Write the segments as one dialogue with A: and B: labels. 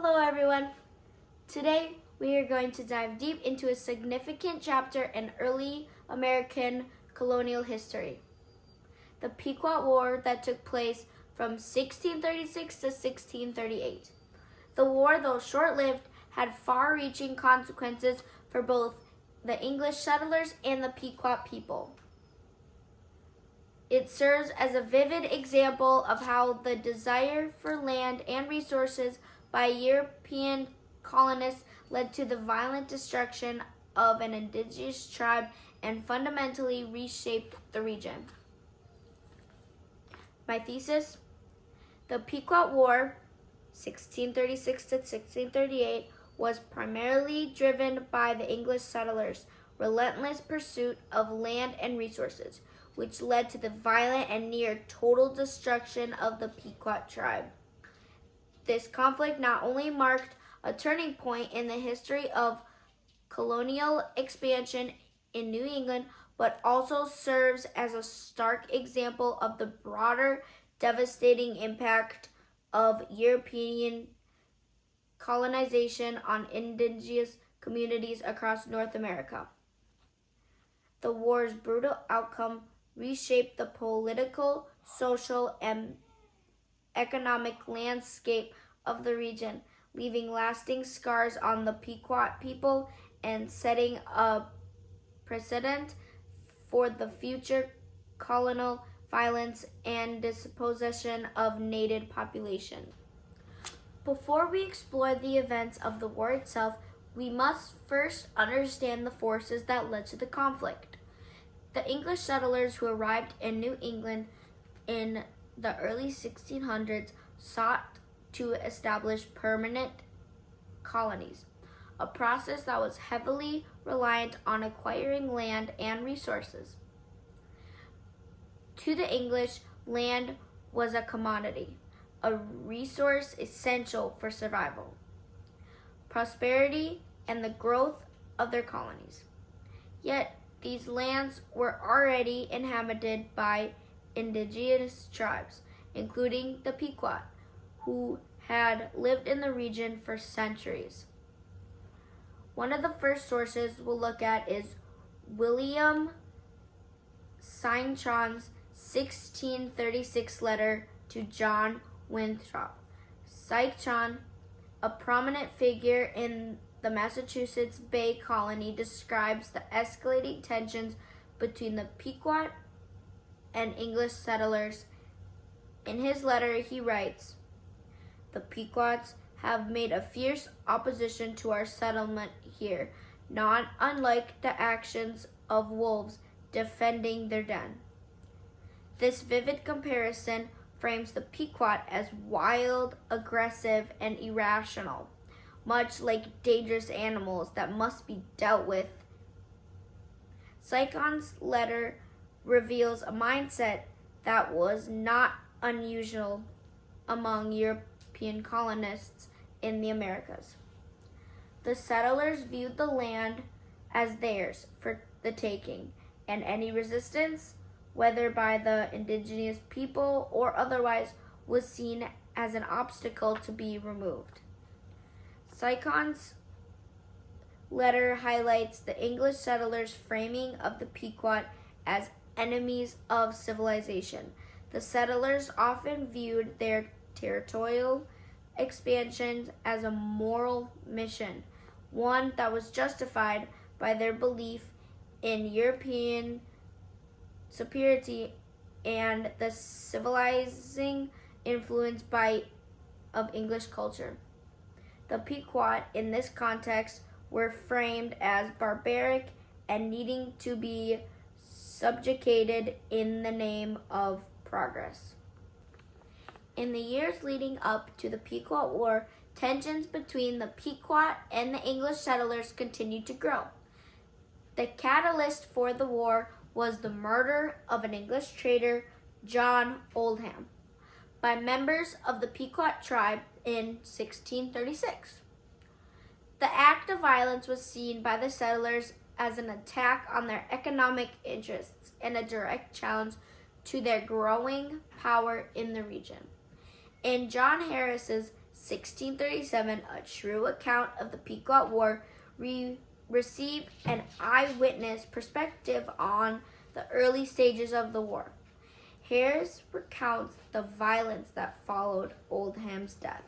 A: Hello everyone. Today we are going to dive deep into a significant chapter in early American colonial history. The Pequot War that took place from 1636 to 1638. The war, though short-lived, had far-reaching consequences for both the English settlers and the Pequot people. It serves as a vivid example of how the desire for land and resources by European colonists led to the violent destruction of an indigenous tribe and fundamentally reshaped the region. My thesis: the Pequot War, 1636 to 1638, was primarily driven by the English settlers' relentless pursuit of land and resources, which led to the violent and near total destruction of the Pequot tribe. This conflict not only marked a turning point in the history of colonial expansion in New England, but also serves as a stark example of the broader devastating impact of European colonization on indigenous communities across North America. The war's brutal outcome reshaped the political, social, and economic landscape of the region, leaving lasting scars on the Pequot people and setting a precedent for the future colonial violence and dispossession of native population. Before we explore the events of the war itself, we must first understand the forces that led to the conflict. The English settlers who arrived in New England in the early 1600s sought to establish permanent colonies, a process that was heavily reliant on acquiring land and resources. To the English, land was a commodity, a resource essential for survival, prosperity, and the growth of their colonies. Yet, these lands were already inhabited by indigenous tribes, including the Pequot, who had lived in the region for centuries. One of the first sources we'll look at is William St-John's 1636 letter to John Winthrop. St-John, a prominent figure in the Massachusetts Bay Colony, describes the escalating tensions between the Pequot and English settlers. In his letter, he writes, "The Pequots have made a fierce opposition to our settlement here, not unlike the actions of wolves defending their den." This vivid comparison frames the Pequot as wild, aggressive, and irrational, much like dangerous animals that must be dealt with. St-John's letter reveals a mindset that was not unusual among European colonists in the Americas. The settlers viewed the land as theirs for the taking, and any resistance, whether by the indigenous people or otherwise, was seen as an obstacle to be removed. St-John's letter highlights the English settlers' framing of the Pequot as enemies of civilization. The settlers often viewed their territorial expansion as a moral mission, one that was justified by their belief in European superiority and the civilizing influence of English culture. The Pequot, in this context, were framed as barbaric and needing to be subjugated in the name of progress. In the years leading up to the Pequot War, tensions between the Pequot and the English settlers continued to grow. The catalyst for the war was the murder of an English trader, John Oldham, by members of the Pequot tribe in 1636. The act of violence was seen by the settlers as an attack on their economic interests and a direct challenge to their growing power in the region. In John Harris's 1637, a true account of the Pequot War, received an eyewitness perspective on the early stages of the war. Harris recounts the violence that followed Oldham's death,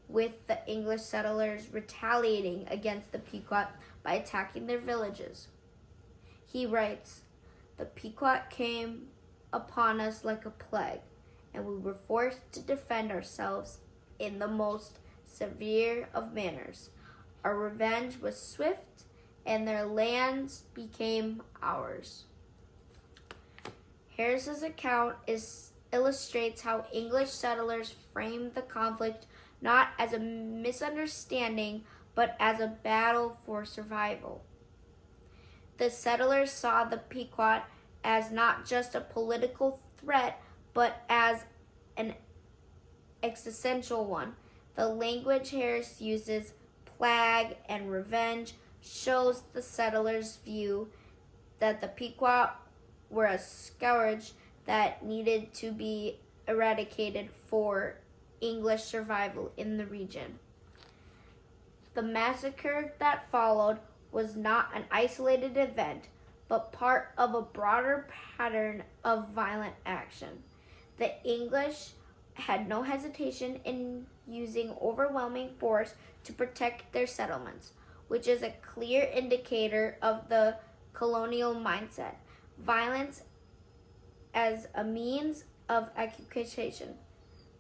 A: with the English settlers retaliating against the Pequot by attacking their villages. He writes, "The Pequot came upon us like a plague, and we were forced to defend ourselves in the most severe of manners. Our revenge was swift, and their lands became ours." Harris's account illustrates how English settlers framed the conflict not as a misunderstanding, but as a battle for survival. The settlers saw the Pequot as not just a political threat, but as an existential one. The language Harris uses, plague and revenge, shows the settlers' view that the Pequot were a scourge that needed to be eradicated for English survival in the region. The massacre that followed was not an isolated event, but part of a broader pattern of violent action. The English had no hesitation in using overwhelming force to protect their settlements, which is a clear indicator of the colonial mindset. Violence as a means of occupation.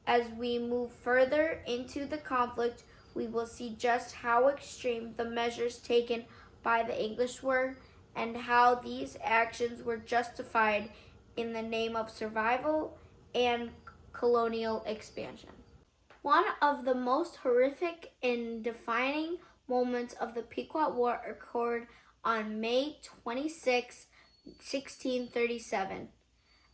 A: As we move further into the conflict, we will see just how extreme the measures taken by the English were, and how these actions were justified in the name of survival and colonial expansion. One of the most horrific and defining moments of the Pequot War occurred on May 26, 1637,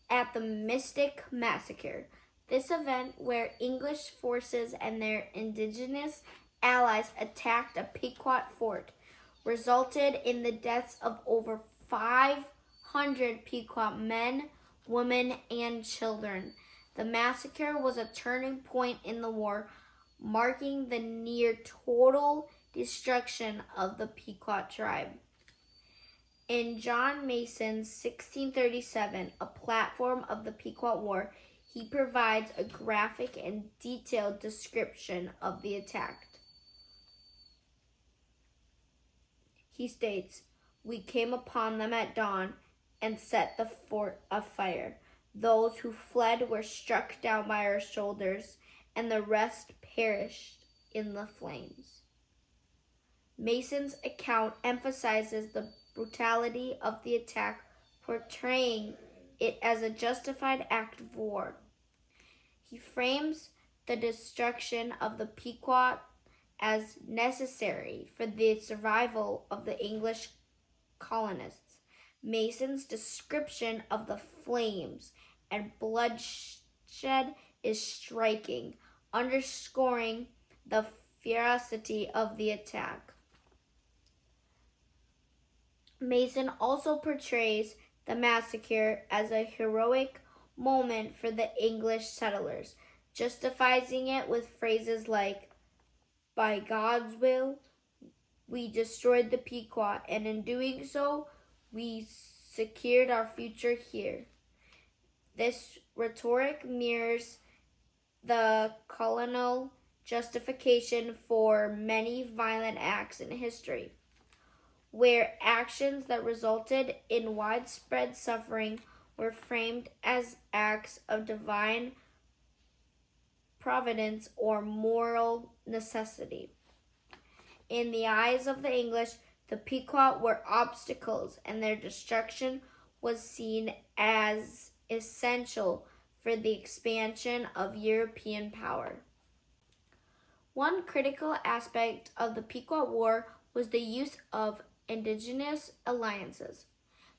A: at the Mystic Massacre. This event, where English forces and their indigenous allies attacked a Pequot fort, resulted in the deaths of over 500 Pequot men, women, and children. The massacre was a turning point in the war, marking the near total destruction of the Pequot tribe. In John Mason's 1637, A Platform of the Pequot War, he provides a graphic and detailed description of the attack. He states, "We came upon them at dawn and set the fort afire. Those who fled were struck down by our shoulders, and the rest perished in the flames." Mason's account emphasizes the brutality of the attack, portraying it as a justified act of war. He frames the destruction of the Pequot as necessary for the survival of the English colonists. Mason's description of the flames and bloodshed is striking, underscoring the ferocity of the attack. Mason also portrays the massacre as a heroic moment for the English settlers, justifying it with phrases like, "By God's will, we destroyed the Pequot, and in doing so, we secured our future here." This rhetoric mirrors the colonial justification for many violent acts in history, where actions that resulted in widespread suffering were framed as acts of divine providence or moral necessity. In the eyes of the English, the Pequot were obstacles, and their destruction was seen as essential for the expansion of European power. One critical aspect of the Pequot War was the use of indigenous alliances.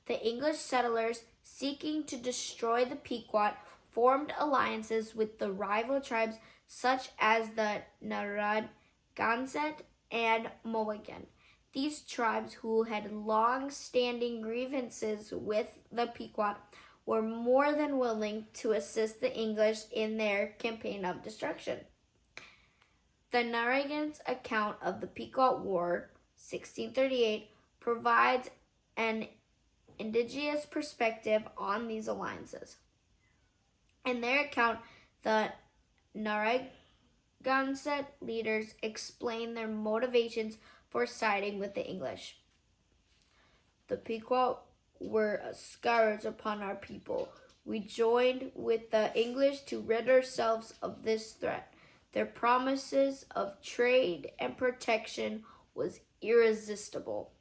A: The English settlers, seeking to destroy the Pequot, formed alliances with the rival tribes such as the Narragansett and Mohegan. These tribes, who had long-standing grievances with the Pequot, were more than willing to assist the English in their campaign of destruction. The Narragansett account of the Pequot War, 1638, provides an indigenous perspective on these alliances. In their account, the Narragansett leaders explain their motivations for siding with the English. The Pequot were a scourge upon our people. We joined with the English to rid ourselves of this threat. Their promises of trade and protection was irresistible.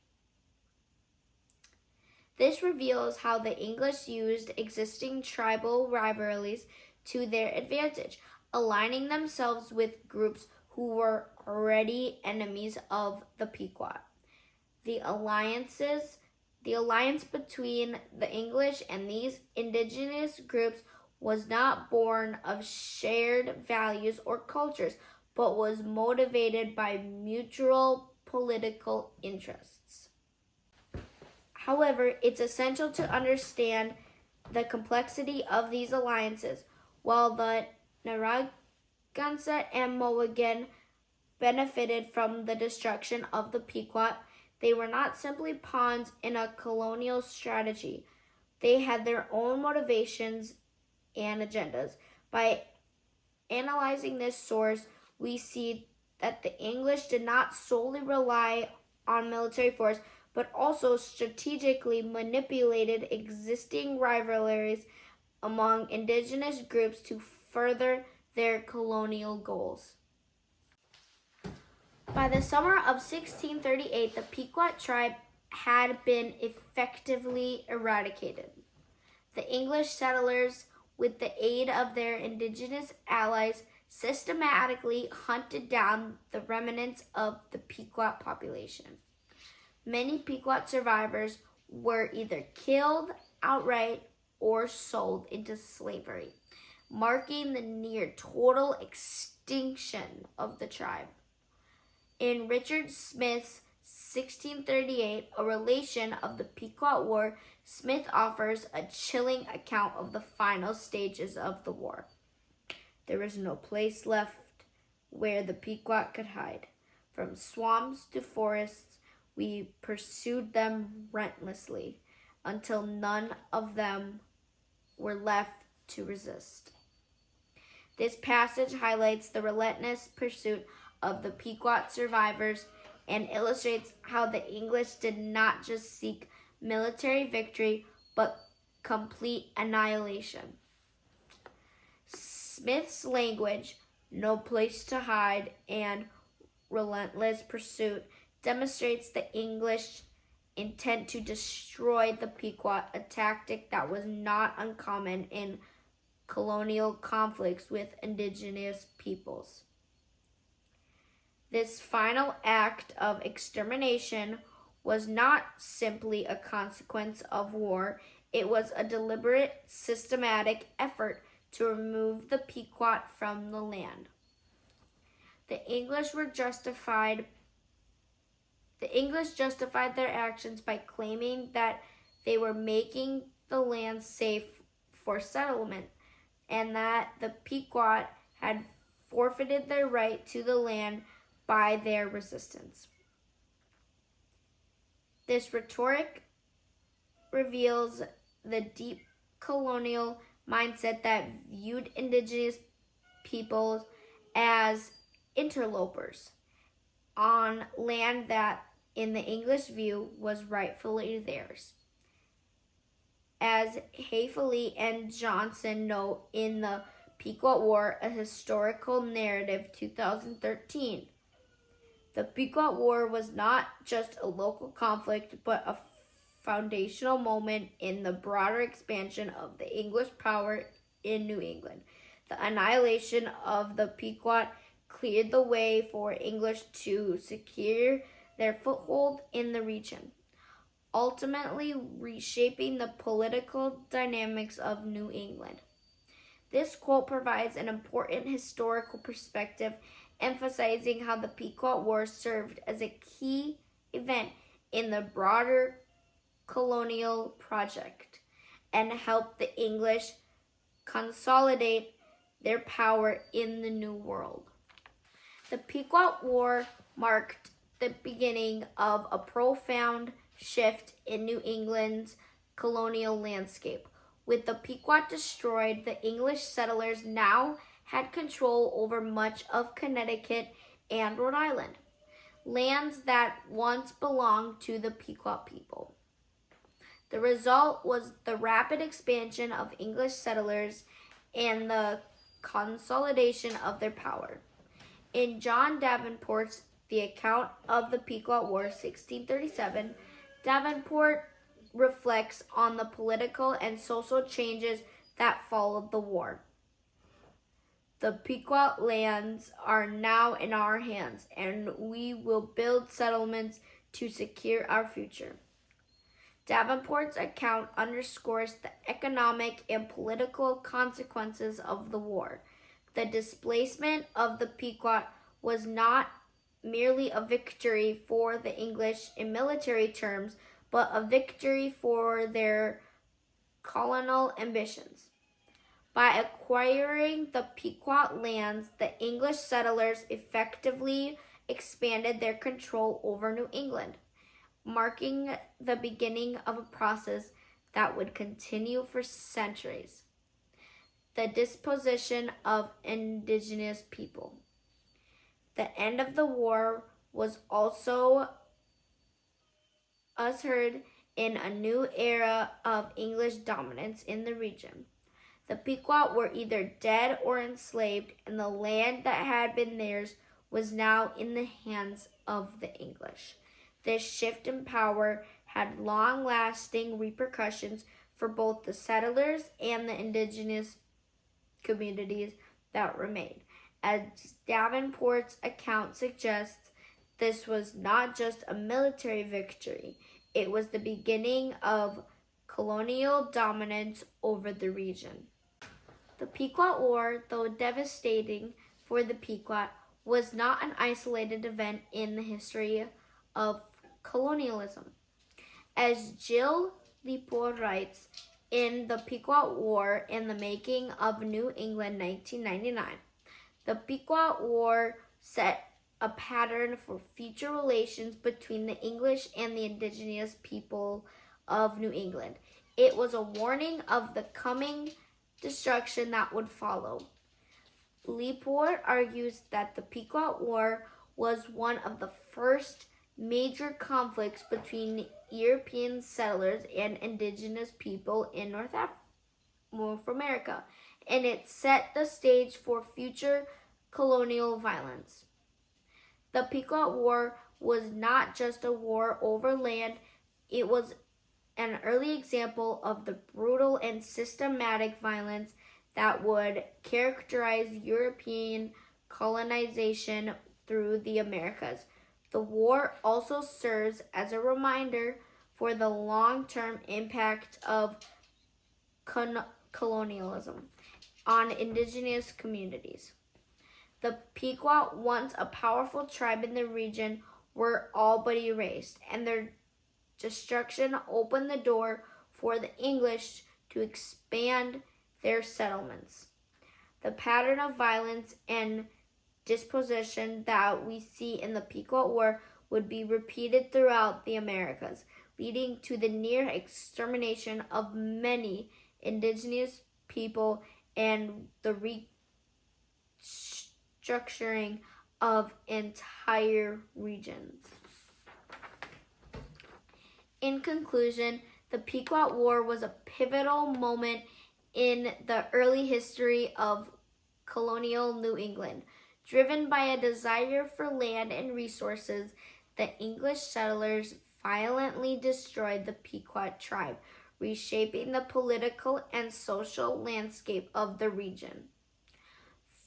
A: This reveals how the English used existing tribal rivalries to their advantage, aligning themselves with groups who were already enemies of the Pequot. The alliance between the English and these indigenous groups was not born of shared values or cultures, but was motivated by mutual political interests. However, it's essential to understand the complexity of these alliances. While the Narragansett and Mohegan benefited from the destruction of the Pequot, they were not simply pawns in a colonial strategy. They had their own motivations and agendas. By analyzing this source, we see that the English did not solely rely on military force, but also strategically manipulated existing rivalries among indigenous groups to further their colonial goals. By the summer of 1638, the Pequot tribe had been effectively eradicated. The English settlers, with the aid of their indigenous allies, systematically hunted down the remnants of the Pequot population. Many Pequot survivors were either killed outright or sold into slavery, marking the near total extinction of the tribe. In Richard Smith's 1638, A Relation of the Pequot War, Smith offers a chilling account of the final stages of the war. There was no place left where the Pequot could hide. From swamps to forests, we pursued them relentlessly until none of them were left to resist. This passage highlights the relentless pursuit of the Pequot survivors and illustrates how the English did not just seek military victory, but complete annihilation. Smith's language, no place to hide, and relentless pursuit demonstrates the English intent to destroy the Pequot, a tactic that was not uncommon in colonial conflicts with indigenous peoples. This final act of extermination was not simply a consequence of war. It was a deliberate, systematic effort to remove the Pequot from the land. The English justified their actions by claiming that they were making the land safe for settlement, and that the Pequot had forfeited their right to the land by their resistance. This rhetoric reveals the deep colonial mindset that viewed indigenous peoples as interlopers on land that, in the English view, was rightfully theirs. As Hayfley and Johnson note in the Pequot War, a historical narrative, 2013, the Pequot War was not just a local conflict, but a foundational moment in the broader expansion of the English power in New England. The annihilation of the Pequot cleared the way for English to secure their foothold in the region, ultimately reshaping the political dynamics of New England. This quote provides an important historical perspective, emphasizing how the Pequot War served as a key event in the broader colonial project and helped the English consolidate their power in the New World. The Pequot War marked the beginning of a profound shift in New England's colonial landscape. With the Pequot destroyed, the English settlers now had control over much of Connecticut and Rhode Island, lands that once belonged to the Pequot people. The result was the rapid expansion of English settlers and the consolidation of their power. In John Davenport's The Account of the Pequot War, 1637, Davenport reflects on the political and social changes that followed the war. The Pequot lands are now in our hands, and we will build settlements to secure our future. Davenport's account underscores the economic and political consequences of the war. The displacement of the Pequot was not merely a victory for the English in military terms, but a victory for their colonial ambitions. By acquiring the Pequot lands, the English settlers effectively expanded their control over New England, marking the beginning of a process that would continue for centuries. The dispossession of indigenous people. The end of the war was also ushered in a new era of English dominance in the region. The Pequot were either dead or enslaved, and the land that had been theirs was now in the hands of the English. This shift in power had long-lasting repercussions for both the settlers and the indigenous communities that remained. As Davenport's account suggests, this was not just a military victory, it was the beginning of colonial dominance over the region. The Pequot War, though devastating for the Pequot, was not an isolated event in the history of colonialism. As Jill Lepore writes in The Pequot War and the Making of New England, 1999, the Pequot War set a pattern for future relations between the English and the indigenous people of New England. It was a warning of the coming destruction that would follow. Lepore argues that the Pequot War was one of the first major conflicts between European settlers and indigenous people in North America, and it set the stage for future colonial violence. The Pequot War was not just a war over land, it was an early example of the brutal and systematic violence that would characterize European colonization through the Americas. The war also serves as a reminder for the long-term impact of colonialism on indigenous communities. The Pequot, once a powerful tribe in the region, were all but erased, and their destruction opened the door for the English to expand their settlements. The pattern of violence and dispossession that we see in the Pequot War would be repeated throughout the Americas, leading to the near extermination of many indigenous people and the restructuring of entire regions. In conclusion, the Pequot War was a pivotal moment in the early history of colonial New England. Driven by a desire for land and resources, the English settlers violently destroyed the Pequot tribe, reshaping the political and social landscape of the region.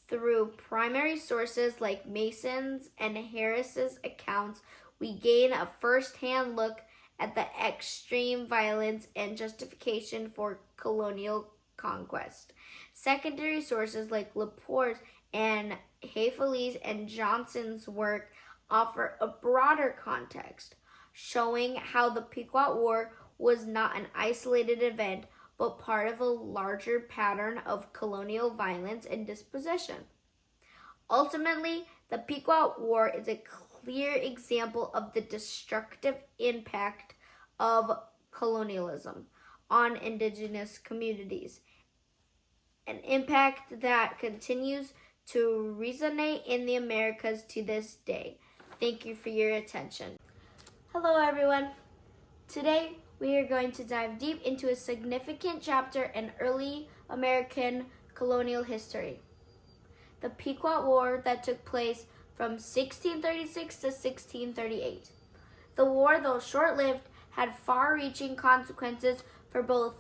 A: Through primary sources like Mason's and Harris's accounts, we gain a first-hand look at the extreme violence and justification for colonial conquest. Secondary sources like Lepore's and Hayfele's and Johnson's work offer a broader context, showing how the Pequot War was not an isolated event, but part of a larger pattern of colonial violence and dispossession. Ultimately, The Pequot War is a clear example of the destructive impact of colonialism on indigenous communities, an impact that continues to resonate in the Americas to this day. Thank you for your attention. Hello, everyone. Today, we are going to dive deep into a significant chapter in early American colonial history, the Pequot War that took place from 1636 to 1638. The war, though short-lived, had far-reaching consequences for both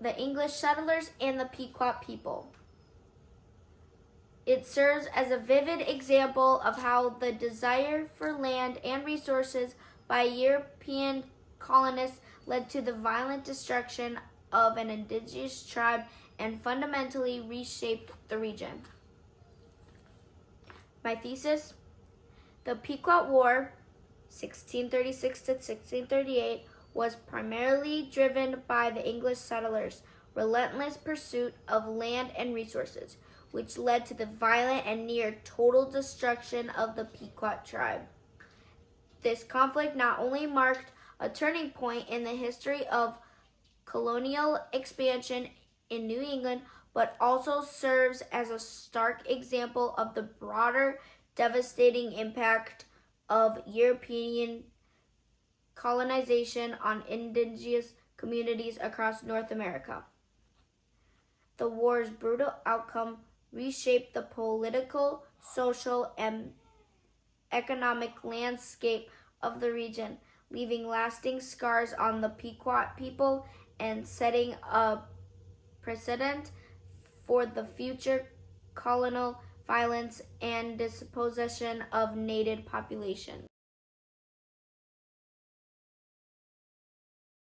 A: the English settlers and the Pequot people. It serves as a vivid example of how the desire for land and resources by European colonists led to the violent destruction of an indigenous tribe and fundamentally reshaped the region. My thesis: the Pequot War, 1636 to 1638, was primarily driven by the English settlers' relentless pursuit of land and resources, which led to the violent and near total destruction of the Pequot tribe. This conflict not only marked a turning point in the history of colonial expansion in New England, but also serves as a stark example of the broader devastating impact of European colonization on indigenous communities across North America. The war's brutal outcome reshaped the political, social, and economic landscape of the region, leaving lasting scars on the Pequot people and setting a precedent for the future colonial violence and dispossession of native populations.